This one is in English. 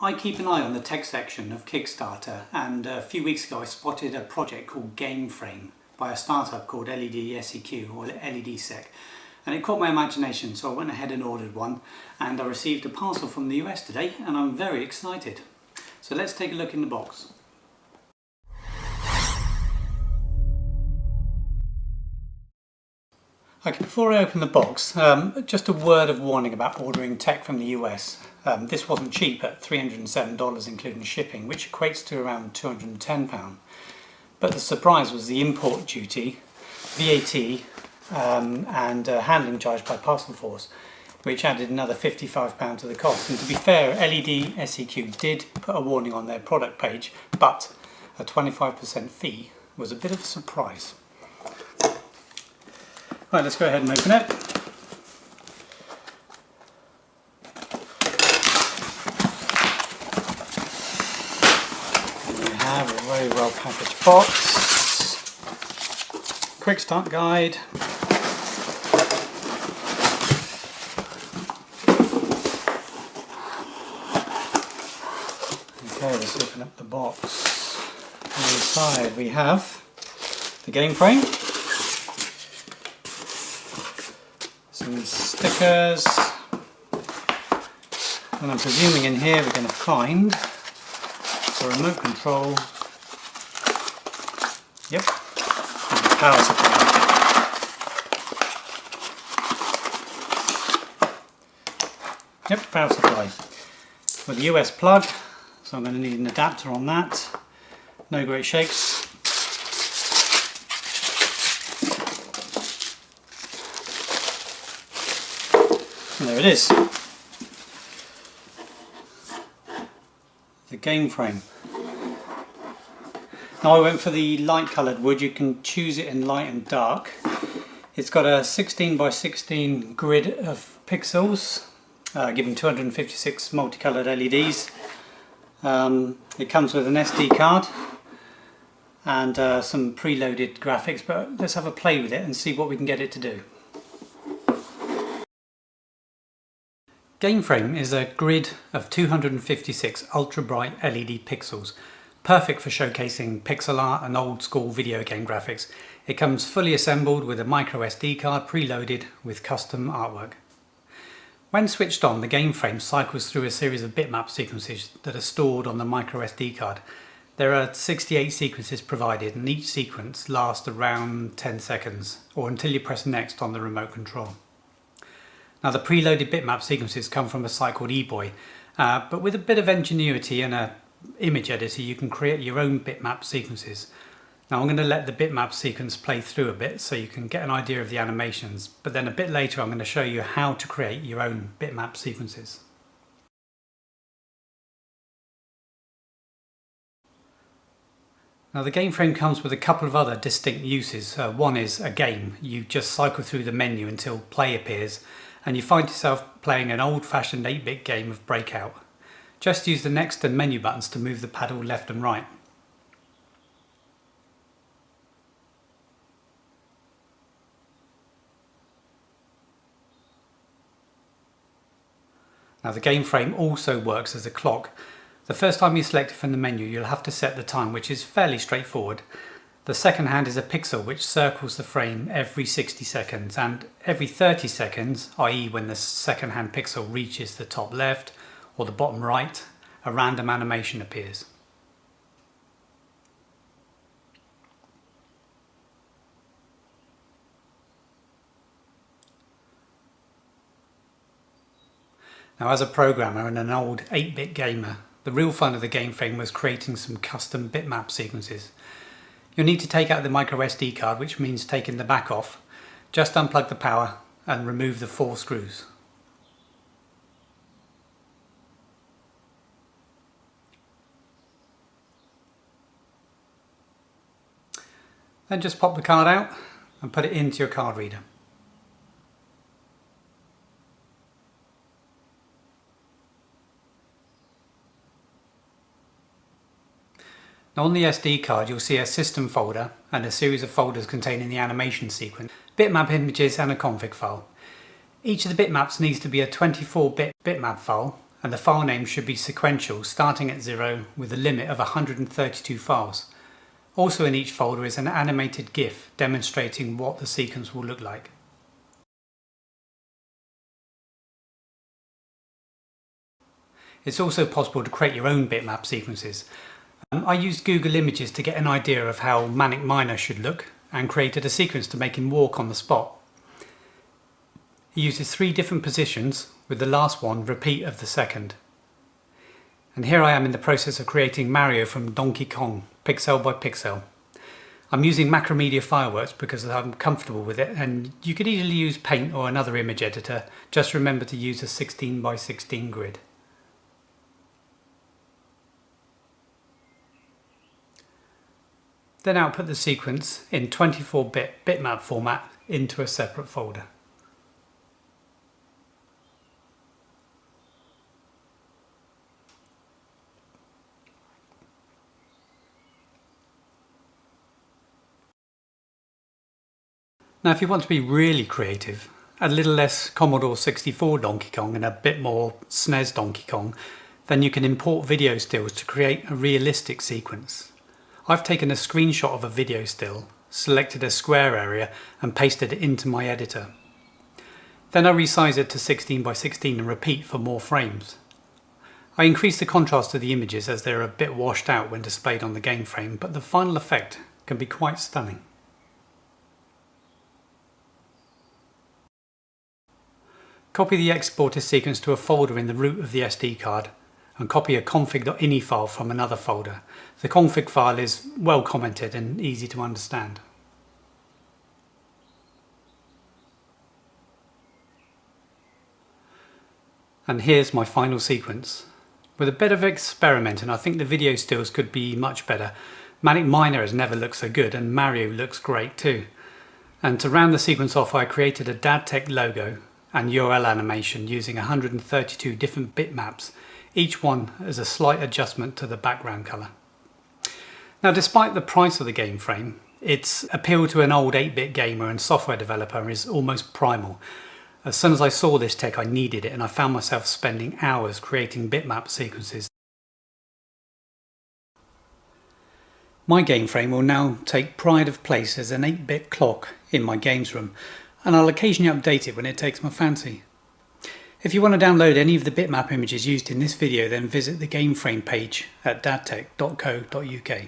I keep an eye on the tech section of Kickstarter, and a few weeks ago I spotted a project called Game Frame by a startup called LED SEQ or LED SEQ, and it caught my imagination, so I went ahead and ordered one, and I received a parcel from the US today and I'm very excited. So let's take a look in the box. Okay, before I open the box, just a word of warning about ordering tech from the US. This wasn't cheap at $307 including shipping, which equates to around £210. But the surprise was the import duty, VAT and handling charge by Parcel Force, which added another £55 to the cost. And to be fair, LED SEQ did put a warning on their product page, but a 25% fee was a bit of a surprise. Right, let's go ahead and open it. And we have a very well packaged box, quick start guide, okay, let's open up the box. Inside we have the game frame, some stickers, and I'm presuming in here we're going to find the remote control, yep, and the power supply. Yep, power supply with a US plug, so I'm going to need an adapter on that. No great shakes. And there it is, the game frame. Now I went for the light coloured wood. You can choose it in light and dark. It's got a 16 by 16 grid of pixels, giving 256 multicoloured LEDs. It comes with an SD card and some preloaded graphics, but let's have a play with it and see what we can get it to do. Game frame is a grid of 256 ultra bright LED pixels, perfect for showcasing pixel art and old school video game graphics. It comes fully assembled with a micro SD card preloaded with custom artwork. When switched on, the game frame cycles through a series of bitmap sequences that are stored on the micro SD card. There are 68 sequences provided, and each sequence lasts around 10 seconds or until you press next on the remote control. Now the preloaded bitmap sequences come from a site called eBoy, but with a bit of ingenuity and an image editor you can create your own bitmap sequences. Now I'm going to let the bitmap sequence play through a bit so you can get an idea of the animations, but then a bit later I'm going to show you how to create your own bitmap sequences. Now the game frame comes with a couple of other distinct uses. One is a game. You just cycle through the menu until play appears, and you find yourself playing an old-fashioned 8-bit game of Breakout. Just use the next and menu buttons to move the paddle left and right. Now the game frame also works as a clock. The first time you select it from the menu, you'll have to set the time, which is fairly straightforward. The second hand is a pixel which circles the frame every 60 seconds, and every 30 seconds, i.e. when the second hand pixel reaches the top left or the bottom right, a random animation appears. Now as a programmer and an old 8-bit gamer, the real fun of the game frame was creating some custom bitmap sequences. You'll need to take out the micro SD card, which means taking the back off. Just unplug the power and remove the 4 screws. Then just pop the card out and put it into your card reader. Now on the SD card you'll see a system folder and a series of folders containing the animation sequence, bitmap images and a config file. Each of the bitmaps needs to be a 24-bit bitmap file and the file name should be sequential, starting at 0 with a limit of 132 files. Also in each folder is an animated GIF demonstrating what the sequence will look like. It's also possible to create your own bitmap sequences. I used Google Images to get an idea of how Manic Miner should look and created a sequence to make him walk on the spot. He uses 3 different positions, with the last one repeat of the second. And here I am in the process of creating Mario from Donkey Kong, pixel by pixel. I'm using Macromedia Fireworks because I'm comfortable with it, and you could easily use Paint or another image editor. Just remember to use a 16 by 16 grid. Then output the sequence in 24-bit bitmap format into a separate folder. Now if you want to be really creative, add a little less Commodore 64 Donkey Kong and a bit more SNES Donkey Kong, then you can import video stills to create a realistic sequence. I've taken a screenshot of a video still, selected a square area and pasted it into my editor. Then I resize it to 16 by 16 and repeat for more frames. I increase the contrast of the images as they're a bit washed out when displayed on the game frame, but the final effect can be quite stunning. Copy the exported sequence to a folder in the root of the SD card and copy a config.ini file from another folder. The config file is well commented and easy to understand. And here's my final sequence. With a bit of experimenting, I think the video stills could be much better. Manic Miner has never looked so good, and Mario looks great too. And to round the sequence off, I created a DadTech logo and URL animation using 132 different bitmaps, each one as a slight adjustment to the background colour. Now, despite the price of the game frame, its appeal to an old 8-bit gamer and software developer is almost primal. As soon as I saw this tech, I needed it, and I found myself spending hours creating bitmap sequences. My game frame will now take pride of place as an 8-bit clock in my games room, and I'll occasionally update it when it takes my fancy. If you want to download any of the bitmap images used in this video, then visit the game frame page at dadtech.co.uk.